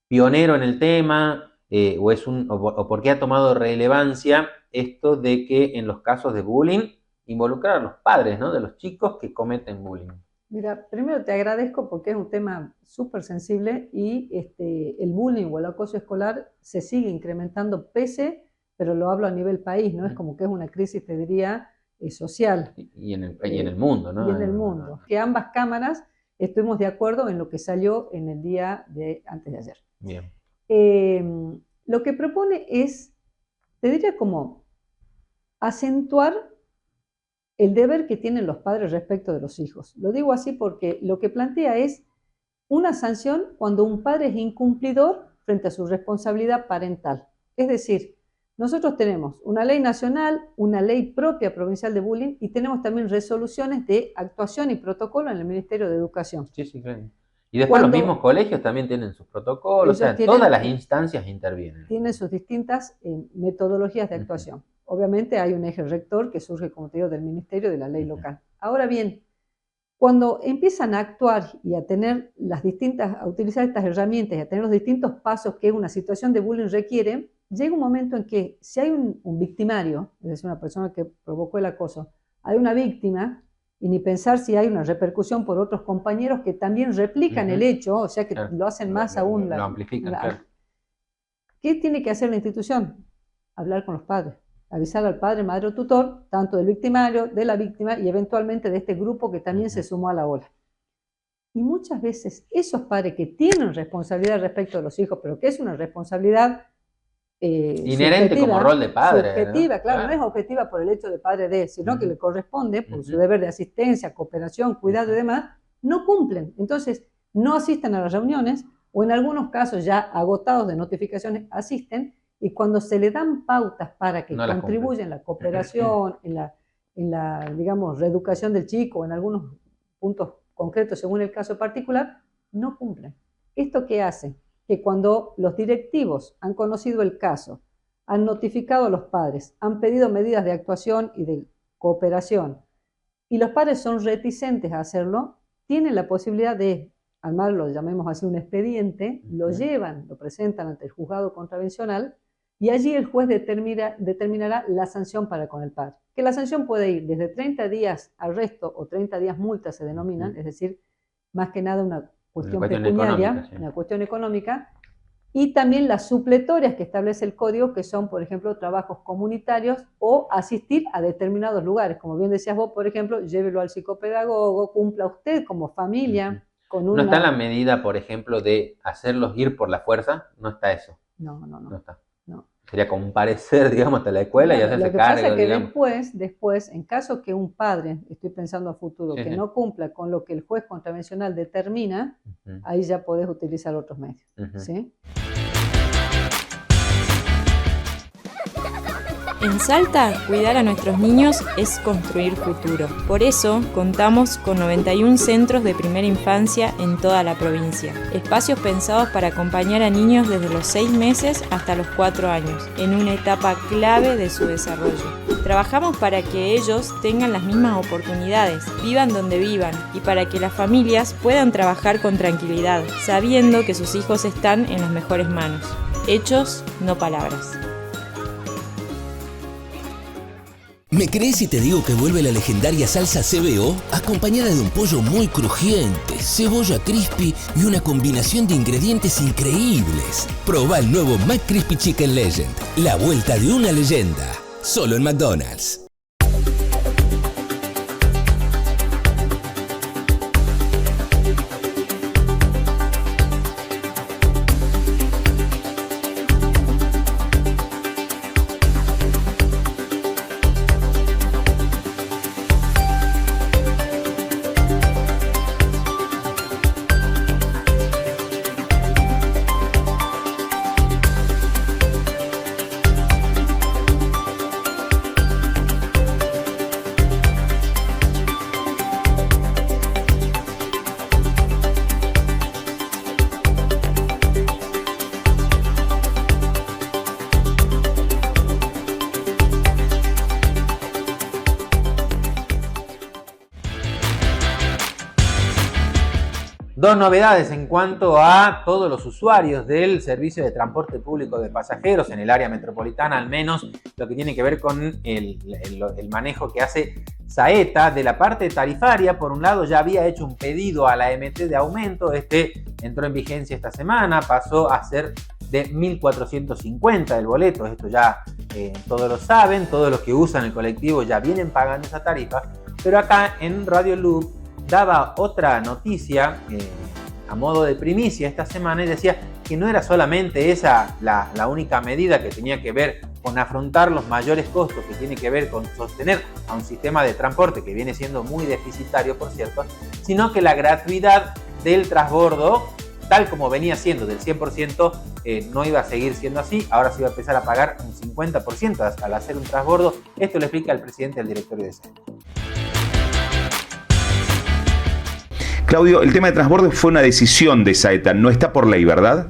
pionero en el tema, o porque ha tomado relevancia esto de que en los casos de bullying involucrar a los padres, ¿no? De los chicos que cometen bullying. Mira, primero te agradezco porque es un tema súper sensible y el bullying o el acoso escolar se sigue incrementando pero lo hablo a nivel país, ¿no? Es como que es una crisis, te diría, social. Y en el mundo, ¿no? Y en el mundo. Que ambas cámaras estuvimos de acuerdo en lo que salió en el día de antes de ayer. Bien. Lo que propone es, te diría como, acentuar el deber que tienen los padres respecto de los hijos. Lo digo así porque lo que plantea es una sanción cuando un padre es incumplidor frente a su responsabilidad parental. Es decir, Nosotros tenemos una ley nacional, una ley propia provincial de bullying y tenemos también resoluciones de actuación y protocolo en el Ministerio de Educación. Sí, sí, claro. Y después los mismos colegios también tienen sus protocolos, o sea, todas las instancias intervienen. Tienen sus distintas metodologías de actuación. Obviamente hay un eje rector que surge, como te digo, del Ministerio de la Ley Local. Ahora bien, cuando empiezan a actuar y a tener a utilizar estas herramientas y a tener los distintos pasos que una situación de bullying requiere, llega un momento en que si hay un victimario, es decir, una persona que provocó el acoso, hay una víctima, y ni pensar si hay una repercusión por otros compañeros que también replican el hecho, o sea que lo hacen más aún. Lo amplifican, claro. ¿Qué tiene que hacer la institución? Hablar con los padres, avisar al padre, madre o tutor, tanto del victimario, de la víctima y eventualmente de este grupo que también se sumó a la ola. Y muchas veces esos padres que tienen responsabilidad respecto de los hijos, pero que es una responsabilidad inherente como rol de padre. Subjetiva, ¿no? Claro, no es objetiva por el hecho de padre de, sino que le corresponde por su deber de asistencia, cooperación, cuidado y demás, no cumplen. Entonces, no asisten a las reuniones o en algunos casos ya agotados de notificaciones asisten y cuando se le dan pautas para que contribuyan en la cooperación, en la, digamos, reeducación del chico, en algunos puntos concretos según el caso particular, no cumplen. ¿Esto qué hace? Que cuando los directivos han conocido el caso, han notificado a los padres, han pedido medidas de actuación y de cooperación, y los padres son reticentes a hacerlo, tienen la posibilidad de armarlo, llamemos así, un expediente, lo llevan, lo presentan ante el juzgado contravencional, y allí el juez determinará la sanción para con el padre. Que la sanción puede ir desde 30 días arresto o 30 días multa se denominan, es decir, más que nada una cuestión pecuniaria, una cuestión económica, y también las supletorias que establece el código, que son, por ejemplo, trabajos comunitarios o asistir a determinados lugares. Como bien decías vos, por ejemplo, llévelo al psicopedagogo, cumpla usted como familia con una... ¿No está la medida, por ejemplo, de hacerlos ir por la fuerza? ¿No está eso? No está. No. Sería comparecer, digamos, hasta la escuela y hacerse cargo. Lo que pasa es que después, en caso que un padre, estoy pensando a futuro, que no cumpla con lo que el juez contravencional determina, ahí ya podés utilizar otros medios. ¿Sí? En Salta, cuidar a nuestros niños es construir futuro. Por eso, contamos con 91 centros de primera infancia en toda la provincia. Espacios pensados para acompañar a niños desde los 6 meses hasta los 4 años, en una etapa clave de su desarrollo. Trabajamos para que ellos tengan las mismas oportunidades, vivan donde vivan, y para que las familias puedan trabajar con tranquilidad, sabiendo que sus hijos están en las mejores manos. Hechos, no palabras. ¿Me crees si te digo que vuelve la legendaria salsa CBO? Acompañada de un pollo muy crujiente, cebolla crispy y una combinación de ingredientes increíbles. Proba el nuevo McCrispy Chicken Legend, la vuelta de una leyenda. Solo en McDonald's. Dos novedades en cuanto a todos los usuarios del servicio de transporte público de pasajeros en el área metropolitana, al menos lo que tiene que ver con el manejo que hace Saeta de la parte tarifaria. Por un lado, ya había hecho un pedido a la MT de aumento, este entró en vigencia esta semana, pasó a ser de 1.450 el boleto, esto ya todos lo saben, todos los que usan el colectivo ya vienen pagando esa tarifa, pero acá en Radio Loop daba otra noticia a modo de primicia esta semana y decía que no era solamente esa la única medida que tenía que ver con afrontar los mayores costos que tiene que ver con sostener a un sistema de transporte que viene siendo muy deficitario, por cierto, sino que la gratuidad del transbordo tal como venía siendo del 100%, no iba a seguir siendo así, ahora se iba a empezar a pagar un 50% al hacer un transbordo. Esto lo explica el presidente del directorio de SAETA. Claudio, el tema de transbordo fue una decisión de SAETA, no está por ley, ¿verdad?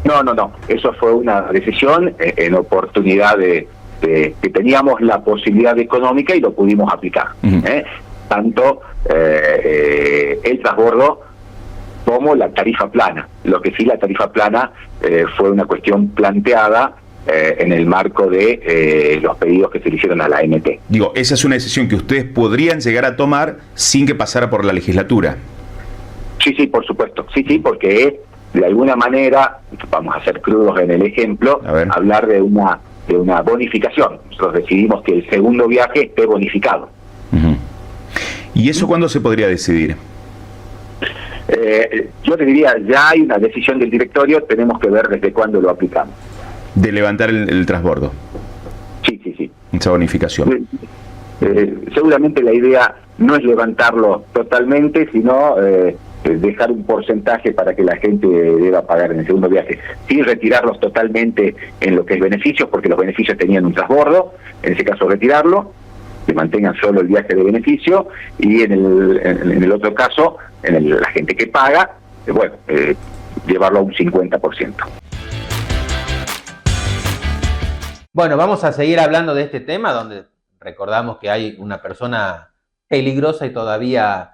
No. Eso fue una decisión en oportunidad de que teníamos la posibilidad económica y lo pudimos aplicar. Tanto el transbordo como la tarifa plana. Lo que sí, la tarifa plana fue una cuestión planteada en el marco de los pedidos que se le hicieron a la ANT. Digo, esa es una decisión que ustedes podrían llegar a tomar sin que pasara por la legislatura. Sí, por supuesto. Sí, porque de alguna manera, vamos a ser crudos en el ejemplo, hablar de una bonificación. Nosotros decidimos que el segundo viaje esté bonificado. ¿Y eso cuándo se podría decidir? Yo te diría, ya hay una decisión del directorio, tenemos que ver desde cuándo lo aplicamos. De levantar el transbordo. Sí. Esa bonificación. Seguramente la idea no es levantarlo totalmente, sino dejar un porcentaje para que la gente deba pagar en el segundo viaje, sin retirarlos totalmente en lo que es beneficios, porque los beneficios tenían un transbordo, en ese caso retirarlo, que mantengan solo el viaje de beneficio, y en el otro caso, la gente que paga, llevarlo a un 50%. Bueno, vamos a seguir hablando de este tema, donde recordamos que hay una persona peligrosa y todavía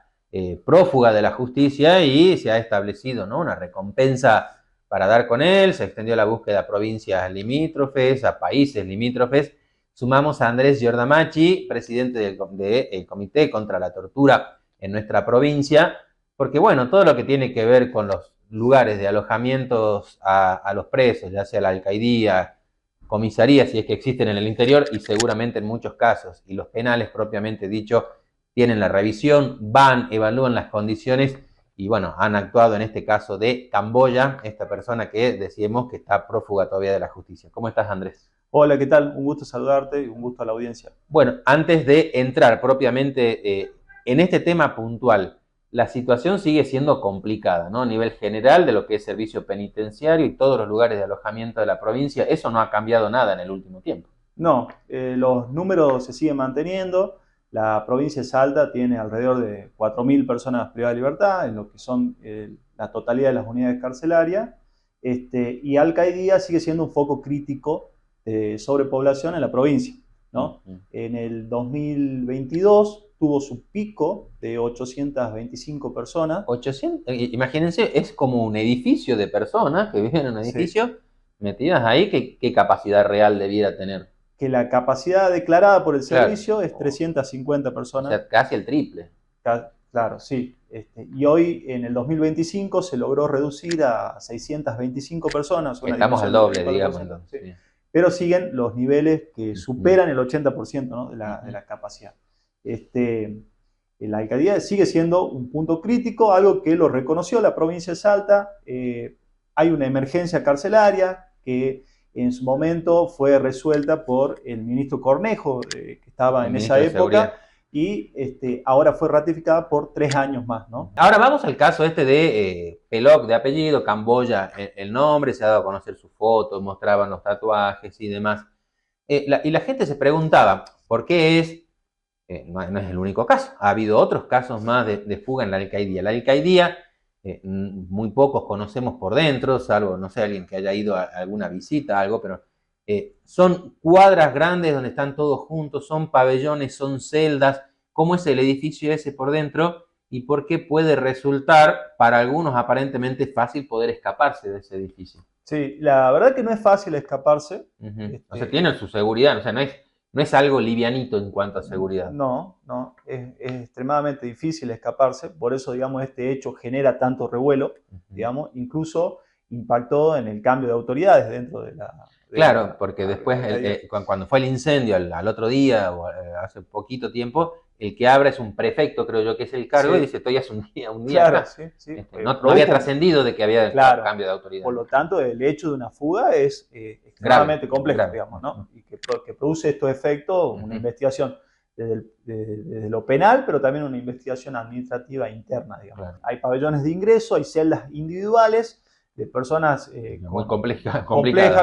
prófuga de la justicia, y se ha establecido, ¿no?, una recompensa para dar con él. Se extendió la búsqueda a provincias limítrofes, a países limítrofes. Sumamos a Andrés Giordamachi, presidente del Comité contra la Tortura en nuestra provincia, porque bueno, todo lo que tiene que ver con los lugares de alojamientos a los presos, ya sea la alcaidía, comisarías, si es que existen en el interior, y seguramente en muchos casos, y los penales propiamente dicho, tienen la revisión, evalúan las condiciones, y bueno, han actuado en este caso de Camboya, esta persona que decíamos que está prófuga todavía de la justicia. ¿Cómo estás, Andrés? Hola, ¿qué tal? Un gusto saludarte y un gusto a la audiencia. Bueno, antes de entrar propiamente en este tema puntual, la situación sigue siendo complicada, ¿no? A nivel general de lo que es servicio penitenciario y todos los lugares de alojamiento de la provincia, eso no ha cambiado nada en el último tiempo. No, los números se siguen manteniendo. La provincia de Salta tiene alrededor de 4.000 personas privadas de libertad, en lo que son la totalidad de las unidades carcelarias, y Alcaidía sigue siendo un foco crítico de sobrepoblación en la provincia, ¿no? En el 2022 tuvo su pico de 825 personas. 800, imagínense, es como un edificio de personas que viven en un edificio metidas ahí. ¿Qué capacidad real debiera tener? Que la capacidad declarada por el servicio es 350 personas. O sea, casi el triple. Claro, sí. Y hoy, en el 2025, se logró reducir a 625 personas. Estamos al doble, digamos. Entonces, sí. Pero siguen los niveles que superan el 80%, ¿no?, de la capacidad. La alcaldía sigue siendo un punto crítico, algo que lo reconoció la provincia de Salta. Hay una emergencia carcelaria que en su momento fue resuelta por el ministro Cornejo, que estaba en esa época, y ahora fue ratificada por 3 años más, ¿no? Ahora vamos al caso de Peloc, de apellido, Camboya, el nombre, se ha dado a conocer su foto, mostraban los tatuajes y demás. Y la gente se preguntaba, ¿por qué es? No es el único caso, ha habido otros casos más de fuga en la alcaidía. La alcaidía, muy pocos conocemos por dentro, salvo, no sé, alguien que haya ido a alguna visita, algo, pero son cuadras grandes donde están todos juntos, son pabellones, son celdas. ¿Cómo es el edificio ese por dentro? ¿Y por qué puede resultar, para algunos aparentemente fácil, poder escaparse de ese edificio? Sí, la verdad que no es fácil escaparse. O sea, tienen su seguridad, o sea, no es algo livianito en cuanto a seguridad. No, es extremadamente difícil escaparse, por eso, digamos, este hecho genera tanto revuelo, digamos, incluso impactó en el cambio de autoridades dentro de la... Claro, porque después, cuando fue el incendio al otro día, o hace poquito tiempo, el que abre es un prefecto, creo yo que es el cargo, y dice, estoy hace un día claro, acá. Sí. No había trascendido de que había cambio de autoridad. Por lo tanto, el hecho de una fuga es extremadamente complejo, digamos, ¿no? Y que produce estos efectos, una investigación desde lo penal, pero también una investigación administrativa interna, digamos. Claro. Hay pabellones de ingreso, hay celdas individuales de personas muy complejas,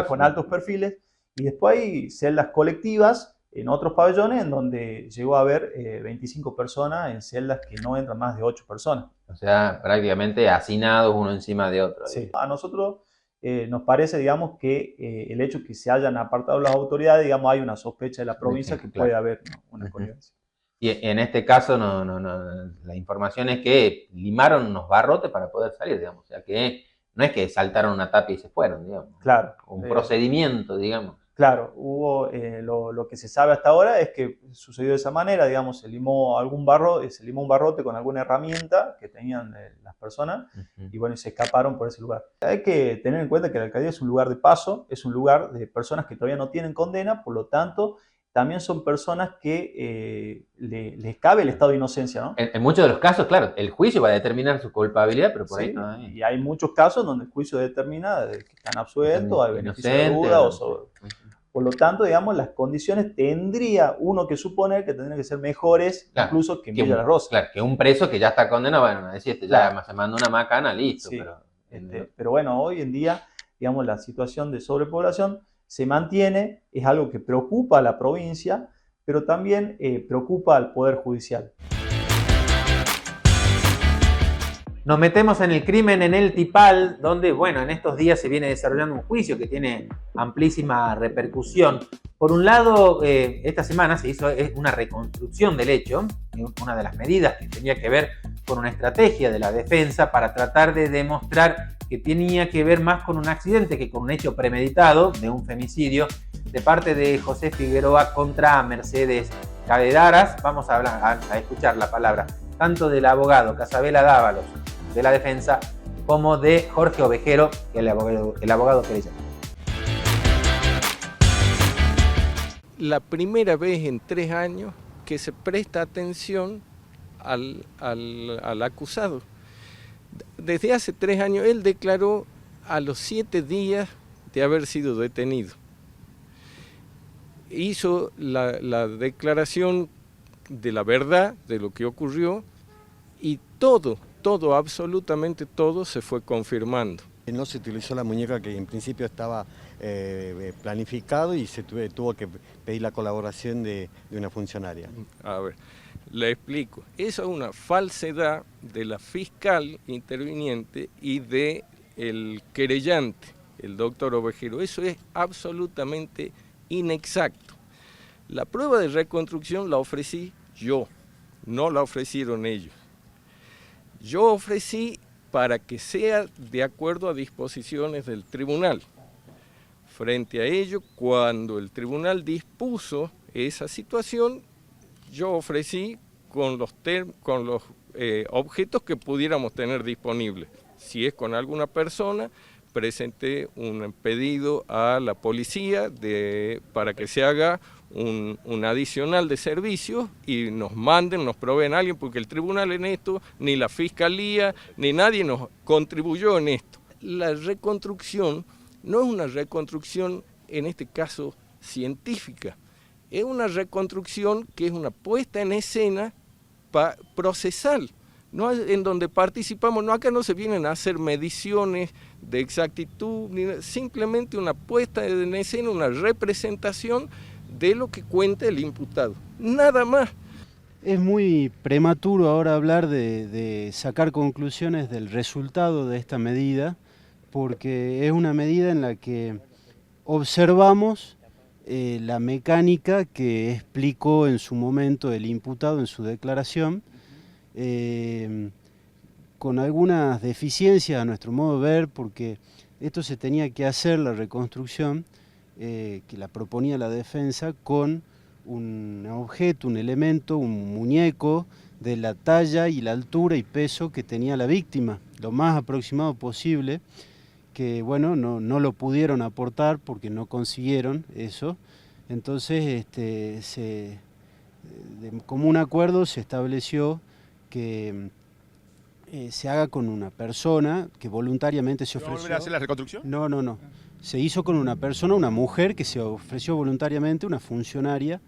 con altos perfiles, y después hay celdas colectivas en otros pabellones en donde llegó a haber 25 personas en celdas que no entran más de 8 personas. O sea, prácticamente hacinados uno encima de otro. Sí. A nosotros nos parece, digamos, que el hecho que se hayan apartado las autoridades, digamos, hay una sospecha de la provincia que puede haber, ¿no?, una connivencia. Y en este caso, la información es que limaron unos barrotes para poder salir, digamos. O sea, que no es que saltaron una tapa y se fueron, digamos. Claro. Un procedimiento, digamos. Claro, hubo, lo que se sabe hasta ahora es que sucedió de esa manera, digamos, se limó un barrote con alguna herramienta que tenían las personas, y bueno, se escaparon por ese lugar. Hay que tener en cuenta que la alcaldía es un lugar de paso, es un lugar de personas que todavía no tienen condena, por lo tanto, también son personas que les cabe el estado de inocencia, ¿no? En muchos de los casos, claro, el juicio va a determinar su culpabilidad, pero por ahí no. Y hay muchos casos donde el juicio determina que están absueltos, hay beneficio de duda o sobre. Por lo tanto, digamos, las condiciones tendría uno que suponer que tendrían que ser mejores, claro, incluso que en Villa La Rosa. Claro, que un preso que ya está condenado, bueno, decir, ya se mandó una macana, listo. Sí, pero bueno, hoy en día, digamos, la situación de sobrepoblación se mantiene, es algo que preocupa a la provincia, pero también preocupa al Poder Judicial. Nos metemos en el crimen en el Tipal, donde, bueno, en estos días se viene desarrollando un juicio que tiene amplísima repercusión. Por un lado, esta semana se hizo una reconstrucción del hecho, una de las medidas que tenía que ver con una estrategia de la defensa para tratar de demostrar que tenía que ver más con un accidente que con un hecho premeditado de un femicidio de parte de José Figueroa contra Mercedes Cadedaras. Vamos a escuchar la palabra tanto del abogado Casabela Dávalos de la defensa como de Jorge Ovejero, el abogado querellante. La primera vez en 3 años que se presta atención al acusado. Desde hace 3 años él declaró a los 7 días de haber sido detenido. Hizo la declaración de la verdad de lo que ocurrió y todo, absolutamente todo se fue confirmando. No se utilizó la muñeca que en principio estaba planificado y se tuvo que pedir la colaboración de una funcionaria. A ver, le explico. Esa es una falsedad de la fiscal interviniente y del querellante, el doctor Ovejero. Eso es absolutamente inexacto. La prueba de reconstrucción la ofrecí yo, no la ofrecieron ellos. Yo ofrecí para que sea de acuerdo a disposiciones del tribunal. Frente a ello, cuando el tribunal dispuso esa situación, yo ofrecí con los objetos que pudiéramos tener disponibles. Si es con alguna persona, presenté un pedido a la policía para que se haga un adicional de servicios y nos proveen a alguien, porque el tribunal en esto, ni la fiscalía, ni nadie nos contribuyó en esto. La reconstrucción no es una reconstrucción, en este caso, científica, es una reconstrucción que es una puesta en escena procesal, no en donde participamos, acá no se vienen a hacer mediciones de exactitud, simplemente una puesta en escena, una representación de lo que cuenta el imputado, nada más. Es muy prematuro ahora hablar de sacar conclusiones del resultado de esta medida, porque es una medida en la que observamos la mecánica que explicó en su momento el imputado en su declaración, con algunas deficiencias a nuestro modo de ver, porque esto se tenía que hacer, la reconstrucción, que la proponía la defensa, con un objeto, un elemento, un muñeco de la talla y la altura y peso que tenía la víctima, lo más aproximado posible, que bueno, no lo pudieron aportar porque no consiguieron eso. Entonces, de común acuerdo se estableció que se haga con una persona que voluntariamente se ofreció. ¿No volverá a hacer la reconstrucción? No. Se hizo con una persona, una mujer que se ofreció voluntariamente, una funcionaria,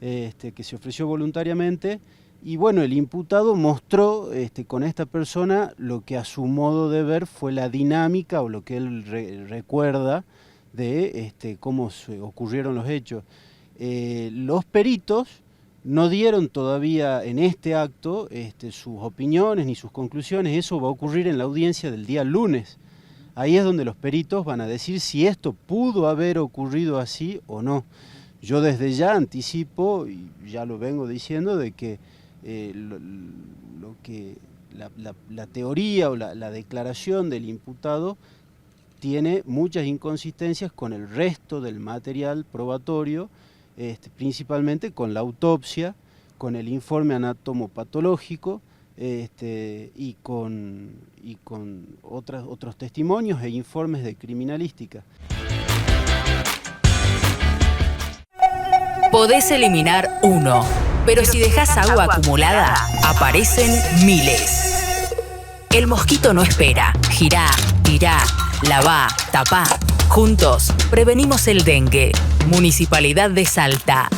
que se ofreció voluntariamente. Y bueno, el imputado mostró con esta persona lo que a su modo de ver fue la dinámica o lo que él recuerda de cómo ocurrieron los hechos. Los peritos no dieron todavía en este acto sus opiniones ni sus conclusiones. Eso va a ocurrir en la audiencia del día lunes. Ahí es donde los peritos van a decir si esto pudo haber ocurrido así o no. Yo desde ya anticipo, y ya lo vengo diciendo, de que la teoría o la declaración del imputado tiene muchas inconsistencias con el resto del material probatorio, principalmente con la autopsia, con el informe anatomopatológico y con otros testimonios e informes de criminalística. Podés eliminar uno, pero si dejas agua acumulada, aparecen miles. El mosquito no espera. Girá, tirá, lavá, tapá. Juntos, prevenimos el dengue. Municipalidad de Salta.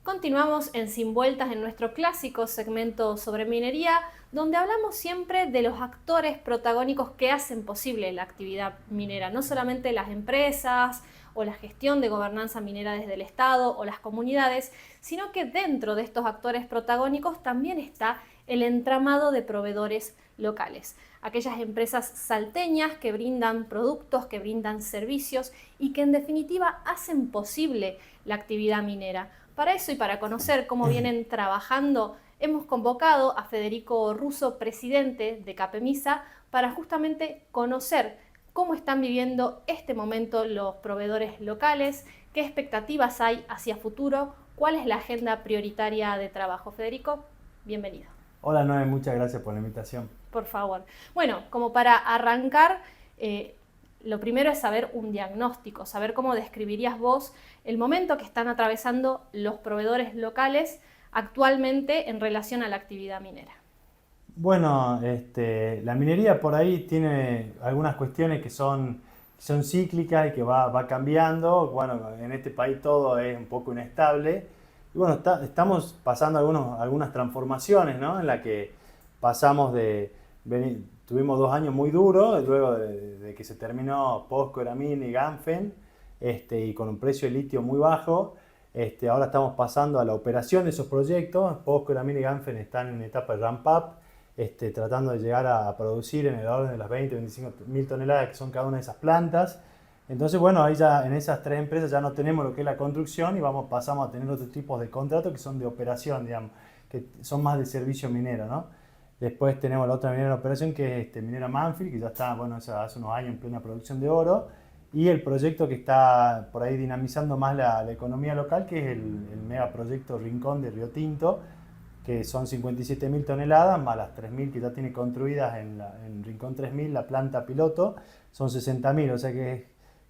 Continuamos en Sin Vueltas en nuestro clásico segmento sobre minería, donde hablamos siempre de los actores protagónicos que hacen posible la actividad minera, no solamente las empresas o la gestión de gobernanza minera desde el Estado o las comunidades, sino que dentro de estos actores protagónicos también está el entramado de proveedores locales. Aquellas empresas salteñas que brindan productos, que brindan servicios y que en definitiva hacen posible la actividad minera. Para eso y para conocer cómo vienen trabajando, hemos convocado a Federico Russo, presidente de Capemisa, para justamente conocer cómo están viviendo este momento los proveedores locales, qué expectativas hay hacia futuro, cuál es la agenda prioritaria de trabajo. Federico, bienvenido. Hola Noé, muchas gracias por la invitación. Por favor. Bueno, como para arrancar, lo primero es saber un diagnóstico, saber cómo describirías vos el momento que están atravesando los proveedores locales actualmente en relación a la actividad minera. Bueno, la minería por ahí tiene algunas cuestiones que son cíclicas y que va cambiando. Bueno, en este país todo es un poco inestable. Y bueno, estamos pasando algunas transformaciones, ¿no? En la que pasamos tuvimos 2 años muy duros, luego de que se terminó POSCO, Eramin y Ganfen, y con un precio de litio muy bajo. Ahora estamos pasando a la operación de esos proyectos. POSCO, Eramin y Ganfen están en etapa de ramp-up, tratando de llegar a producir en el orden de las 20-25 mil toneladas que son cada una de esas plantas. Entonces, bueno, ahí ya en esas 3 empresas ya no tenemos lo que es la construcción y pasamos a tener otros tipos de contratos que son de operación, digamos, que son más de servicio minero, ¿no? Después tenemos la otra minera de operación que es Minera Manfield, que ya está, bueno, hace unos años en plena producción de oro. Y el proyecto que está por ahí dinamizando más la economía local, que es el megaproyecto Rincón de Río Tinto, que son 57.000 toneladas, más las 3.000 que ya tiene construidas en Rincón 3.000, la planta piloto, son 60.000, o sea que es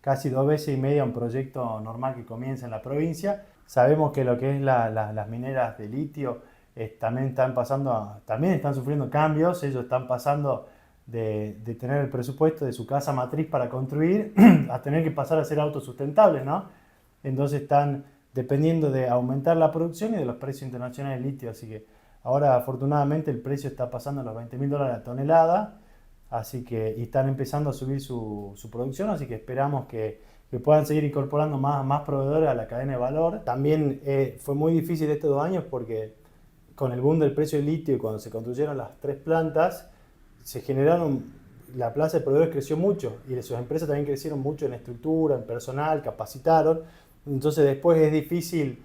casi 2 veces y media un proyecto normal que comienza en la provincia. Sabemos que lo que es las mineras de litio también están sufriendo cambios. Ellos están pasando de tener el presupuesto de su casa matriz para construir a tener que pasar a ser autosustentables, ¿no? Entonces están dependiendo de aumentar la producción y de los precios internacionales de litio. Así que ahora afortunadamente el precio está pasando a los $20.000 la tonelada, y están empezando a subir su producción, así que esperamos que puedan seguir incorporando más proveedores a la cadena de valor. También fue muy difícil estos 2 años porque con el boom del precio del litio y cuando se construyeron las 3 plantas, la plaza de proveedores creció mucho y sus empresas también crecieron mucho en estructura, en personal, capacitaron. Entonces después es difícil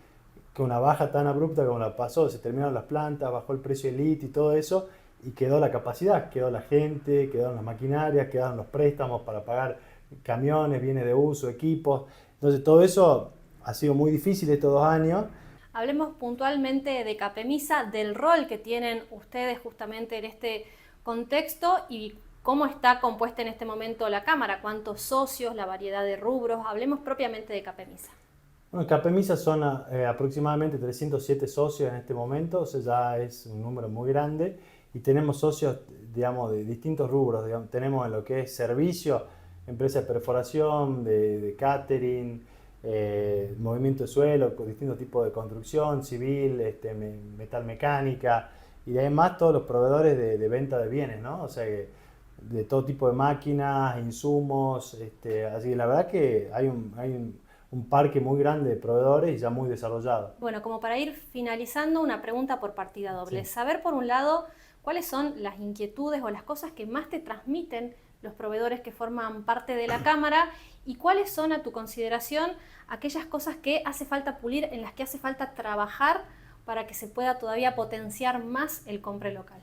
que una baja tan abrupta como la pasó, se terminaron las plantas, bajó el precio del litio y todo eso, y quedó la capacidad, quedó la gente, quedaron las maquinarias, quedaron los préstamos para pagar camiones, bienes de uso, equipos. Entonces todo eso ha sido muy difícil estos 2 años. Hablemos puntualmente de Capemisa, del rol que tienen ustedes justamente en este contexto y cómo está compuesta en este momento la Cámara, cuántos socios, la variedad de rubros. Hablemos propiamente de Capemisa. Bueno, Capemisa son aproximadamente 307 socios en este momento, o sea, ya es un número muy grande, y tenemos socios, digamos, de distintos rubros. Digamos, tenemos en lo que es servicio, empresas de perforación, de catering, movimiento de suelo, distintos tipos de construcción, civil, metal mecánica, y además todos los proveedores de venta de bienes, ¿no? O sea, de todo tipo de máquinas, insumos, así que la verdad que hay un parque muy grande de proveedores y ya muy desarrollado. Bueno, como para ir finalizando, una pregunta por partida doble. Sí. Saber, por un lado, cuáles son las inquietudes o las cosas que más te transmiten los proveedores que forman parte de la Cámara y cuáles son, a tu consideración, aquellas cosas que hace falta pulir, en las que hace falta trabajar para que se pueda todavía potenciar más el compre local.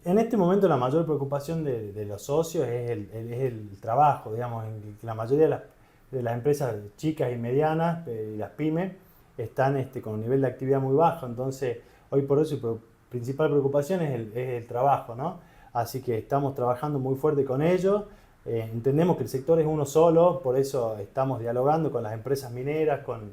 En este momento la mayor preocupación de los socios es el trabajo, digamos, la mayoría de las empresas chicas y medianas y las pymes están con un nivel de actividad muy bajo, entonces hoy por hoy su principal preocupación es el trabajo, ¿no? Así que estamos trabajando muy fuerte con ellos, entendemos que el sector es uno solo, por eso estamos dialogando con las empresas mineras, con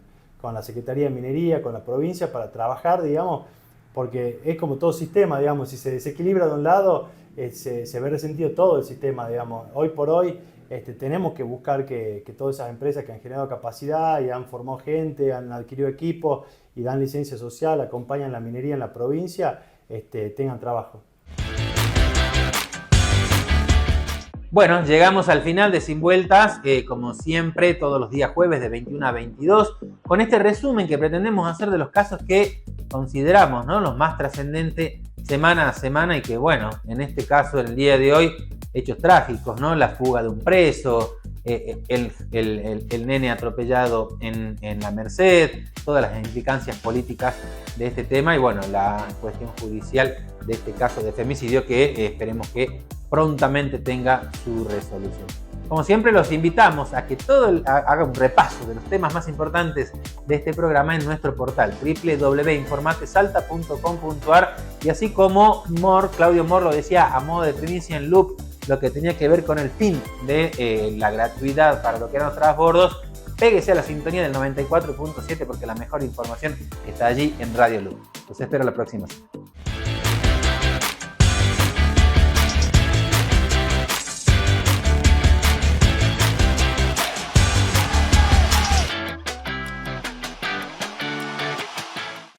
la Secretaría de Minería, con la provincia para trabajar, digamos, porque es como todo sistema, digamos, si se desequilibra de un lado, se ve resentido todo el sistema, digamos. Hoy por hoy tenemos que buscar que todas esas empresas que han generado capacidad y han formado gente, han adquirido equipos y dan licencia social, acompañan la minería en la provincia, tengan trabajo. Bueno, llegamos al final de Sin Vueltas, como siempre, todos los días jueves de 21 a 22, con este resumen que pretendemos hacer de los casos que consideramos, ¿no?, los más trascendentes semana a semana y que, bueno, en este caso, en el día de hoy, hechos trágicos, ¿no? La fuga de un preso, el nene atropellado en la Merced, todas las implicancias políticas de este tema y, bueno, la cuestión judicial de este caso de femicidio que esperemos que prontamente tenga su resolución. Como siempre, los invitamos a que haga un repaso de los temas más importantes de este programa en nuestro portal www.informatesalta.com.ar y así como Claudio Mor lo decía a modo de primicia en Loop, lo que tenía que ver con el fin de la gratuidad para lo que eran los transbordos, péguese a la sintonía del 94.7 porque la mejor información está allí en Radio Loop. Los espero la próxima semana.